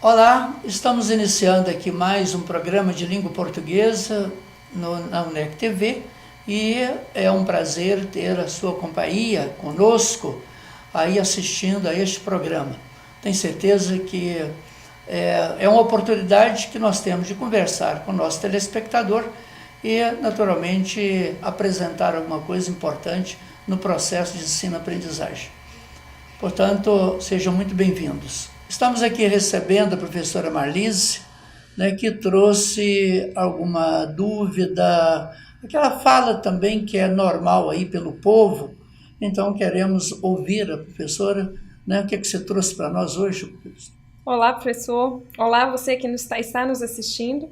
Olá, estamos iniciando aqui mais um programa de língua portuguesa na UNEC TV e é um prazer ter a sua companhia conosco aí assistindo a este programa. Tenho certeza que é uma oportunidade que nós temos de conversar com o nosso telespectador e, naturalmente, apresentar alguma coisa importante no processo de ensino-aprendizagem. Portanto, sejam muito bem-vindos. Estamos aqui recebendo a professora Marlise, que trouxe alguma dúvida, aquela fala também que é normal aí pelo povo. Então, queremos ouvir a professora, o que você trouxe para nós hoje, professor? Olá, professor. Olá, você que está nos assistindo.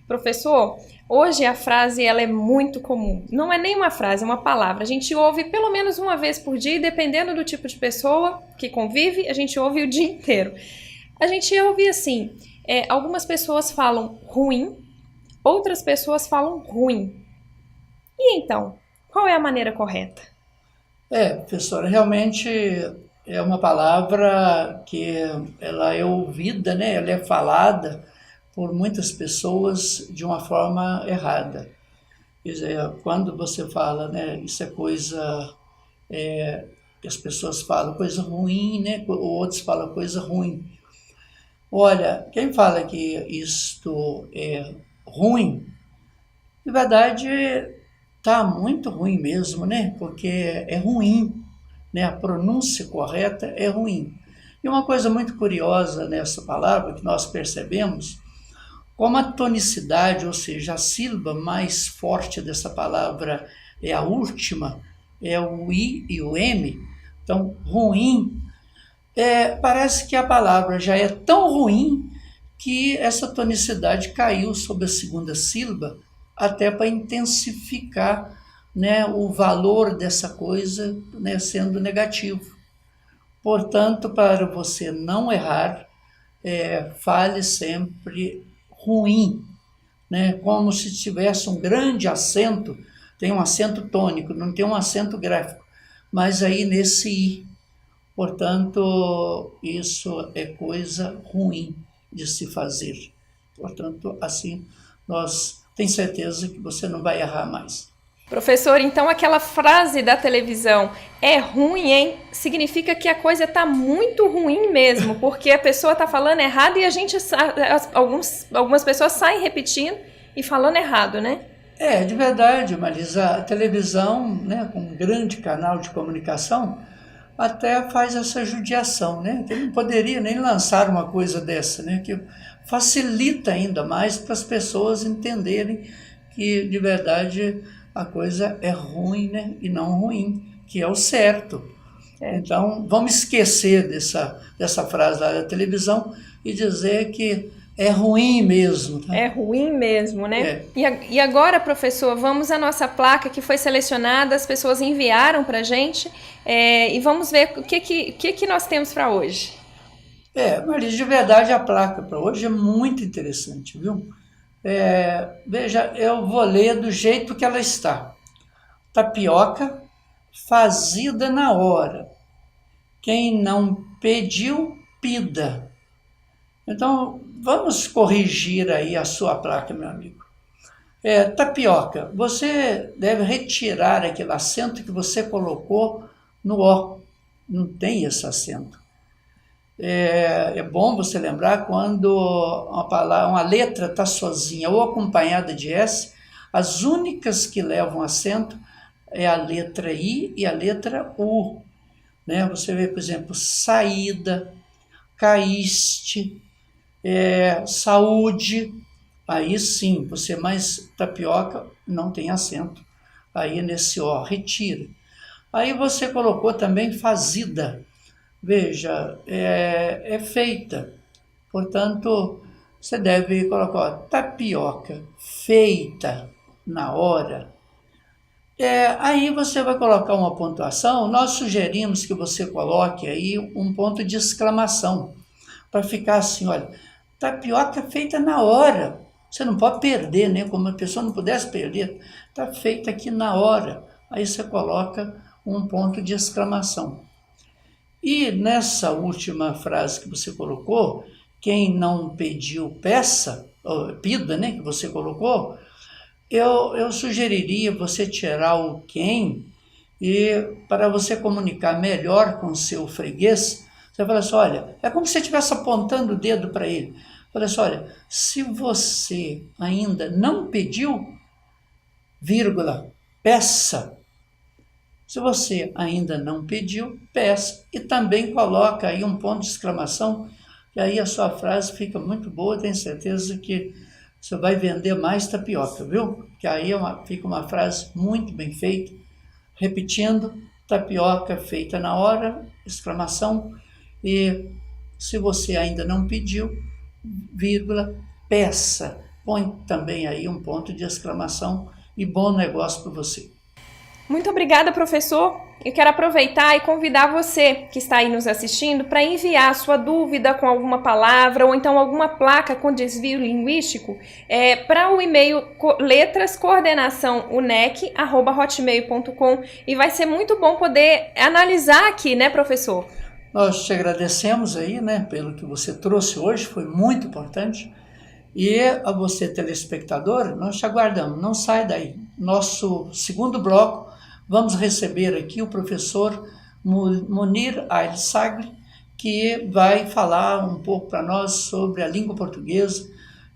Professor, hoje a frase ela é muito comum. Não é nem uma frase, é uma palavra. A gente ouve pelo menos uma vez por dia, e dependendo do tipo de pessoa que convive, a gente ouve o dia inteiro. A gente ouve assim, algumas pessoas falam ruim, outras pessoas falam ruim. E então, qual é a maneira correta? Professora, realmente é uma palavra que ela é ouvida, ela é falada por muitas pessoas de uma forma errada. Quer dizer, quando você fala, isso é coisa, as pessoas falam coisa ruim, ou outros falam coisa ruim. Olha, quem fala que isto é ruim, na verdade está muito ruim mesmo, porque é ruim, a pronúncia correta é ruim. E uma coisa muito curiosa nessa palavra que nós percebemos, como a tonicidade, ou seja, a sílaba mais forte dessa palavra é a última, é o I e o M, então ruim, parece que a palavra já é tão ruim que essa tonicidade caiu sobre a segunda sílaba, até para intensificar o valor dessa coisa sendo negativo. Portanto, para você não errar, fale sempre ruim, como se tivesse um grande acento, tem um acento tônico, não tem um acento gráfico, mas aí nesse I. Portanto, isso é coisa ruim de se fazer. Portanto, assim, nós temos certeza que você não vai errar mais. Professor, então aquela frase da televisão, é ruim, hein? Significa que a coisa está muito ruim mesmo, porque a pessoa está falando errado e algumas pessoas saem repetindo e falando errado, né? De verdade, Marisa, a televisão, com um grande canal de comunicação, até faz essa judiação, que não poderia nem lançar uma coisa dessa, que facilita ainda mais para as pessoas entenderem que, de verdade, a coisa é ruim, e não ruim, que é o certo. Então, vamos esquecer dessa frase lá da televisão e dizer que é ruim mesmo. Tá? É ruim mesmo, né? E agora, professor, vamos à nossa placa que foi selecionada, as pessoas enviaram para a gente, e vamos ver o que nós temos para hoje. Marisa, de verdade, a placa para hoje é muito interessante, viu? Veja, eu vou ler do jeito que ela está. Tapioca fazida na hora. Quem não pediu, pida. Então, vamos corrigir aí a sua placa, meu amigo. Tapioca, você deve retirar aquele acento que você colocou no O. Não tem esse acento. É bom você lembrar quando uma letra está sozinha ou acompanhada de S, as únicas que levam acento é a letra I e a letra U. Você vê, por exemplo, saída, caíste, saúde, aí sim, você mais tapioca não tem acento, aí nesse O, retira. Aí você colocou também fazida, veja, é feita, portanto, você deve colocar tapioca feita na hora. Aí você vai colocar uma pontuação, nós sugerimos que você coloque aí um ponto de exclamação, para ficar assim, olha, tapioca feita na hora, você não pode perder, como a pessoa não pudesse perder, está feita aqui na hora, aí você coloca um ponto de exclamação. E nessa última frase que você colocou, quem não pediu, peça, ou pida, né, que você colocou, eu sugeriria você tirar o quem e para você comunicar melhor com o seu freguês, você fala assim, olha, é como se você estivesse apontando o dedo para ele. Fala assim, olha, se você ainda não pediu, vírgula, peça. Se você ainda não pediu, peça. E também coloca aí um ponto de exclamação, e aí a sua frase fica muito boa, tenho certeza que você vai vender mais tapioca, viu? Que aí fica uma frase muito bem feita, repetindo, tapioca feita na hora, exclamação, e se você ainda não pediu, vírgula, peça. Põe também aí um ponto de exclamação e bom negócio para você. Muito obrigada, professor. Eu quero aproveitar e convidar você que está aí nos assistindo para enviar sua dúvida com alguma palavra ou então alguma placa com desvio linguístico para o e-mail letrascoordenaçãounec@hotmail.com e vai ser muito bom poder analisar aqui, né, professor? Nós te agradecemos aí, né, pelo que você trouxe hoje, foi muito importante. E a você, telespectador, nós te aguardamos, não sai daí. Nosso segundo bloco, vamos receber aqui o professor Munir Ailsagli, que vai falar um pouco para nós sobre a língua portuguesa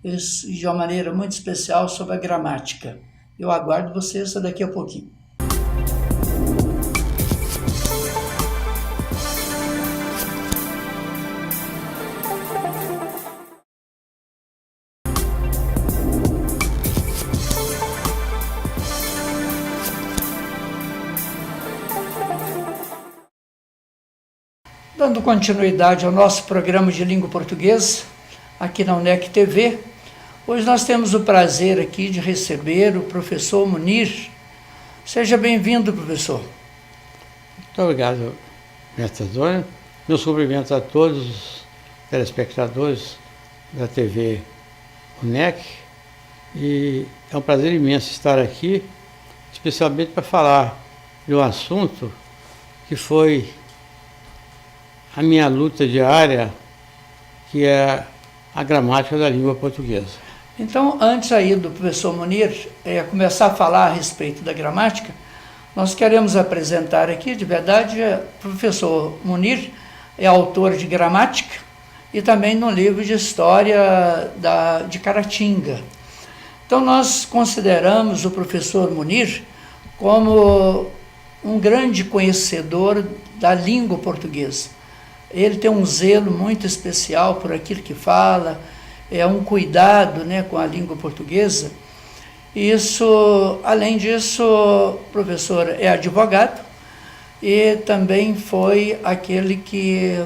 e de uma maneira muito especial sobre a gramática. Eu aguardo vocês daqui a pouquinho. Dando continuidade ao nosso programa de língua portuguesa, aqui na UNEC TV, hoje nós temos o prazer aqui de receber o professor Munir. Seja bem-vindo, professor. Muito obrigado, mestre Antônio. Meus cumprimentos a todos os telespectadores da TV UNEC. E é um prazer imenso estar aqui, especialmente para falar de um assunto que foi a minha luta diária, que é a gramática da língua portuguesa. Então, antes aí do professor Munir começar a falar a respeito da gramática, nós queremos apresentar aqui, de verdade, o professor Munir é autor de gramática e também no livro de história de Caratinga. Então, nós consideramos o professor Munir como um grande conhecedor da língua portuguesa. Ele tem um zelo muito especial por aquilo que fala, um cuidado, né, com a língua portuguesa. Isso, além disso, o professor é advogado e também foi aquele que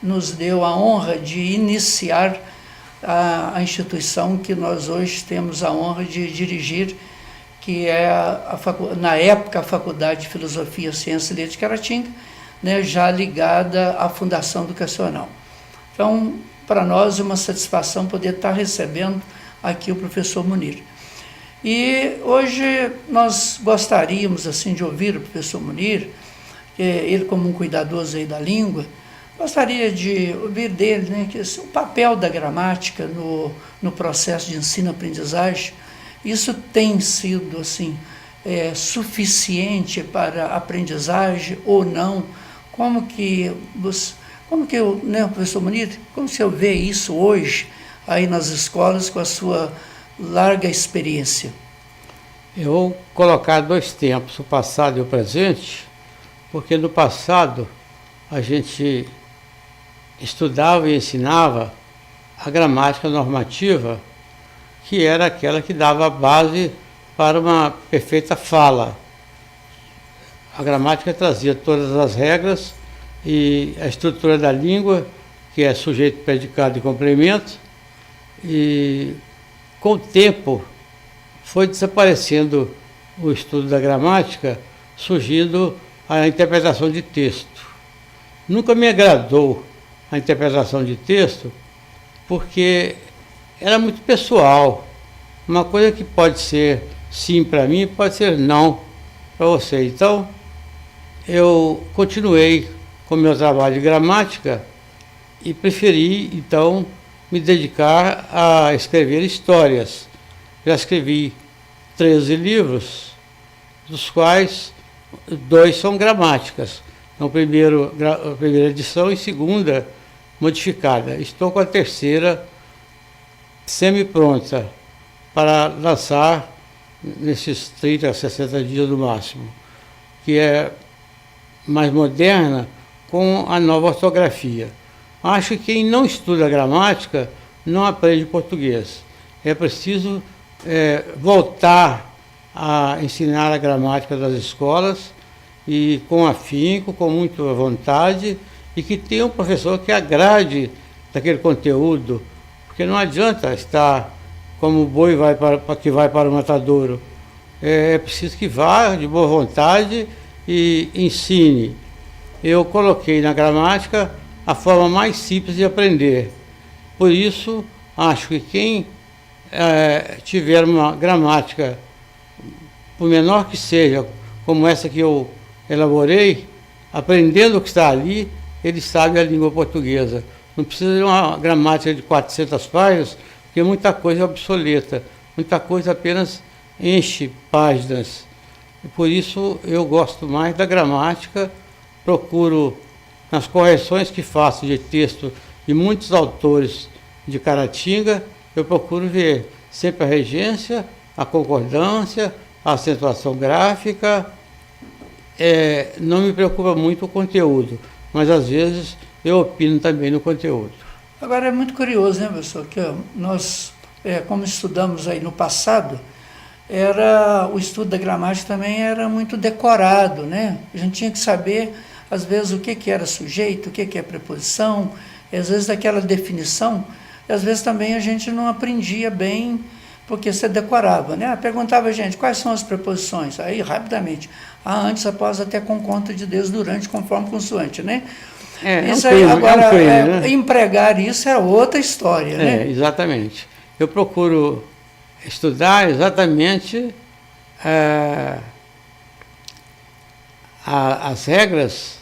nos deu a honra de iniciar a instituição que nós hoje temos a honra de dirigir, que é, na época, a Faculdade de Filosofia, Ciência e Letras de Caratinga, né, já ligada à Fundação Educacional. Então, para nós é uma satisfação poder estar recebendo aqui o professor Munir. E hoje nós gostaríamos assim de ouvir o professor Munir, ele como um cuidadoso aí da língua, gostaria de ouvir dele, né, que o papel da gramática no processo de ensino-aprendizagem, isso tem sido assim suficiente para a aprendizagem ou não? Como que né, professor Munir, como você vê isso hoje aí nas escolas com a sua larga experiência? Eu vou colocar dois tempos, o passado e o presente, porque no passado a gente estudava e ensinava a gramática normativa, que era aquela que dava a base para uma perfeita fala. A gramática trazia todas as regras e a estrutura da língua, que é sujeito, predicado e complemento, e com o tempo foi desaparecendo o estudo da gramática, surgindo a interpretação de texto. Nunca me agradou a interpretação de texto, porque era muito pessoal. Uma coisa que pode ser sim para mim, pode ser não para você. Então, eu continuei com o meu trabalho de gramática e preferi, então, me dedicar a escrever histórias. Já escrevi 13 livros, dos quais 2 são gramáticas. Então, a primeira edição e segunda modificada. Estou com a terceira semi-pronta para lançar nesses 30 a 60 dias no máximo, que é mais moderna, com a nova ortografia. Acho que quem não estuda gramática não aprende português. É preciso voltar a ensinar a gramática das escolas, e com afinco, com muita vontade, e que tenha um professor que agrade daquele conteúdo, porque não adianta estar como o boi que vai para o matadouro. É preciso que vá de boa vontade e ensine. Eu coloquei na gramática a forma mais simples de aprender. Por isso, acho que quem tiver uma gramática, por menor que seja, como essa que eu elaborei, aprendendo o que está ali, ele sabe a língua portuguesa. Não precisa de uma gramática de 400 páginas, porque muita coisa é obsoleta, muita coisa apenas enche páginas. E por isso eu gosto mais da gramática, procuro, nas correções que faço de texto de muitos autores de Caratinga, eu procuro ver sempre a regência, a concordância, a acentuação gráfica. Não me preocupa muito o conteúdo, mas às vezes eu opino também no conteúdo. Agora é muito curioso, né, professor, que nós, como estudamos aí no passado, o estudo da gramática também era muito decorado, né? A gente tinha que saber, às vezes, o que era sujeito, o que é preposição, e às vezes aquela definição, e às vezes também a gente não aprendia bem, porque você decorava, né? Perguntava a gente, quais são as preposições? Aí, rapidamente, antes, após, até, com conta de Deus, durante, conforme, consoante, né? Isso aí, agora, né? Empregar isso é outra história, né? Exatamente. Eu procuro estudar exatamente as regras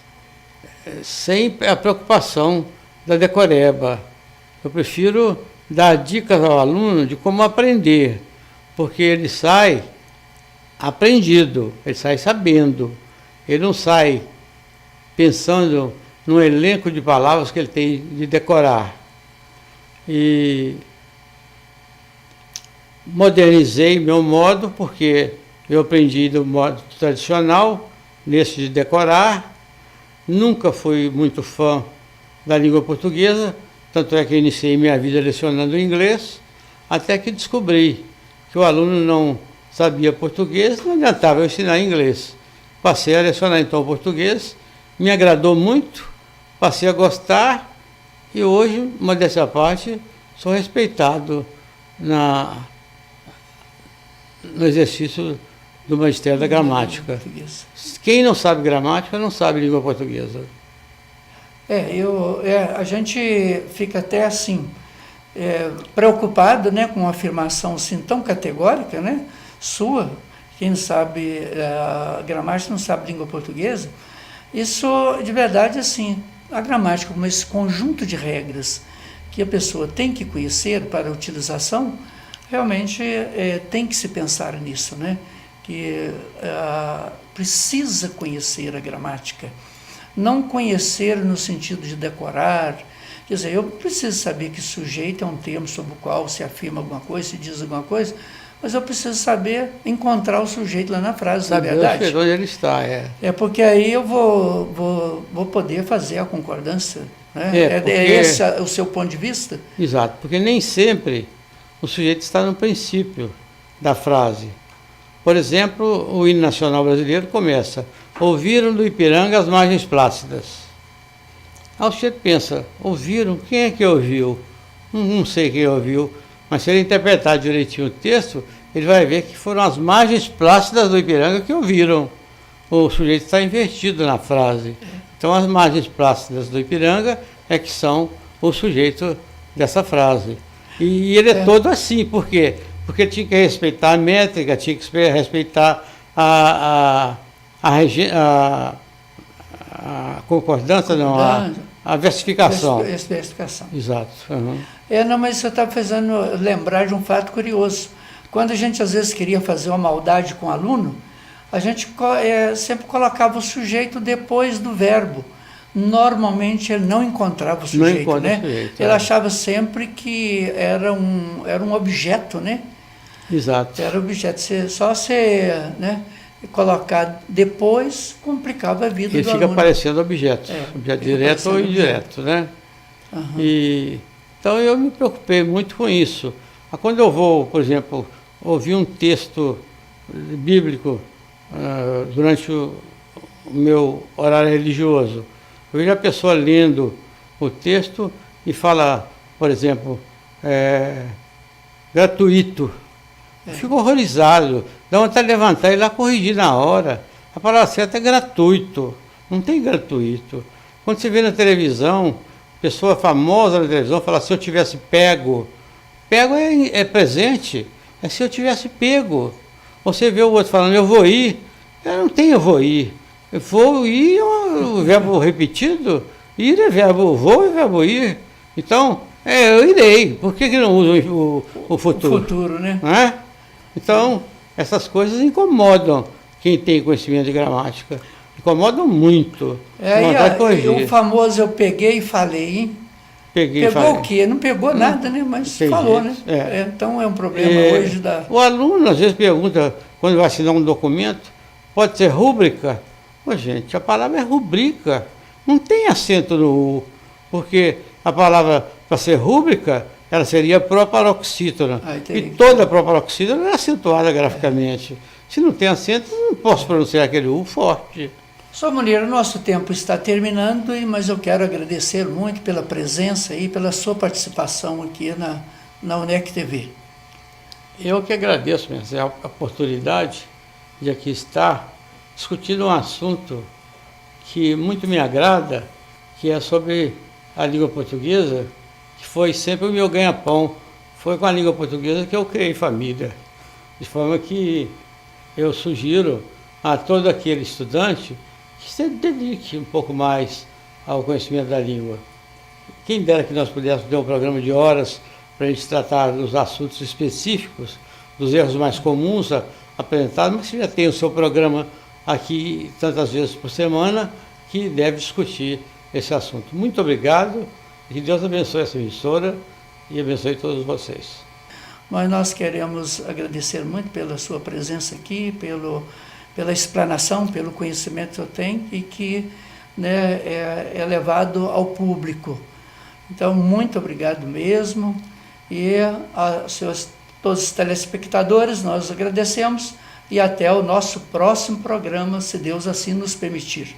sem a preocupação da decoreba. Eu prefiro dar dicas ao aluno de como aprender, porque ele sai aprendido, ele sai sabendo, ele não sai pensando num elenco de palavras que ele tem de decorar. E modernizei meu modo, porque eu aprendi do modo tradicional, nesse de decorar. Nunca fui muito fã da língua portuguesa, tanto é que iniciei minha vida lecionando inglês, até que descobri que o aluno não sabia português, não adiantava eu ensinar inglês. Passei a lecionar então português, me agradou muito, passei a gostar, e hoje, modéstia à parte, sou respeitado no exercício do magistério da gramática. Quem não sabe gramática não sabe língua portuguesa. A gente fica até assim, preocupado, né, com uma afirmação assim tão categórica, né, sua. Quem não sabe gramática não sabe língua portuguesa. Isso, de verdade, assim, a gramática como esse conjunto de regras que a pessoa tem que conhecer para a utilização, realmente tem que se pensar nisso, né? Que precisa conhecer a gramática. Não conhecer no sentido de decorar. Quer dizer, eu preciso saber que sujeito é um termo sobre o qual se afirma alguma coisa, se diz alguma coisa, mas eu preciso saber encontrar o sujeito lá na frase, na verdade. Onde ele está, porque aí eu vou poder fazer a concordância. Né? Esse o seu ponto de vista? Exato, porque nem sempre o sujeito está no princípio da frase. Por exemplo, o hino nacional brasileiro começa: ouviram do Ipiranga as margens plácidas. Aí o sujeito pensa: ouviram? Quem é que ouviu? Não sei quem ouviu, mas se ele interpretar direitinho o texto, ele vai ver que foram as margens plácidas do Ipiranga que ouviram. O sujeito está invertido na frase. Então, as margens plácidas do Ipiranga é que são o sujeito dessa frase. E ele é todo assim, por quê? Porque tinha que respeitar a métrica, tinha que respeitar a concordância, não, a versificação. Versificação. Exato. Uhum. Não, mas você está fazendo lembrar de um fato curioso. Quando a gente às vezes queria fazer uma maldade com o aluno, a gente sempre colocava o sujeito depois do verbo. Normalmente ele não encontrava o sujeito, né? Ele achava sempre que era um objeto, né? Exato. Era objeto. Só você, né, colocar depois complicava a vida do aluno. Ele fica parecendo objeto, objeto direto ou indireto, né? Uhum. Então eu me preocupei muito com isso. Quando eu vou, por exemplo, ouvir um texto bíblico durante o meu horário religioso, eu vejo a pessoa lendo o texto e fala, por exemplo, gratuito. Eu fico horrorizado, dá vontade de levantar e ir lá corrigir na hora. A palavra certa é gratuito, não tem gratuito. Quando você vê na televisão, pessoa famosa na televisão fala, se eu tivesse pego. Pego é presente, é se eu tivesse pego. Você vê o outro falando, eu vou ir. Eu não tenho eu vou ir. Eu vou ir é o verbo repetido. Ir é verbo vou e verbo ir. Então, eu irei. Por que não uso o futuro? O futuro, né? Não é? Então, essas coisas incomodam quem tem conhecimento de gramática. Incomodam muito. E o famoso eu peguei e falei, hein? Pegou o quê? Não pegou nada, né? Mas falou, jeito. Né? Então é um problema hoje da... O aluno às vezes pergunta, quando vai assinar um documento, pode ser rúbrica? Pô, gente, a palavra é rubrica. Não tem acento no U, porque a palavra, para ser rúbrica, ela seria proparoxítona. E toda proparoxítona é acentuada graficamente. Se não tem acento, não posso pronunciar aquele U forte. Só Munir, o nosso tempo está terminando, mas eu quero agradecer muito pela presença e pela sua participação aqui na UNEC TV. Eu que agradeço, a oportunidade de aqui estar discutindo um assunto que muito me agrada, que é sobre a língua portuguesa, que foi sempre o meu ganha-pão. Foi com a língua portuguesa que eu criei família. De forma que eu sugiro a todo aquele estudante que se dedique um pouco mais ao conhecimento da língua. Quem dera que nós pudéssemos ter um programa de horas para a gente tratar dos assuntos específicos, dos erros mais comuns apresentados, mas você já tem o seu programa aqui tantas vezes por semana que deve discutir esse assunto. Muito obrigado e que Deus abençoe essa emissora e abençoe todos vocês. Mas nós queremos agradecer muito pela sua presença aqui, pela explanação, pelo conhecimento que eu tenho e que, né, é levado ao público. Então, muito obrigado mesmo. E todos os telespectadores, nós agradecemos e até o nosso próximo programa, se Deus assim nos permitir.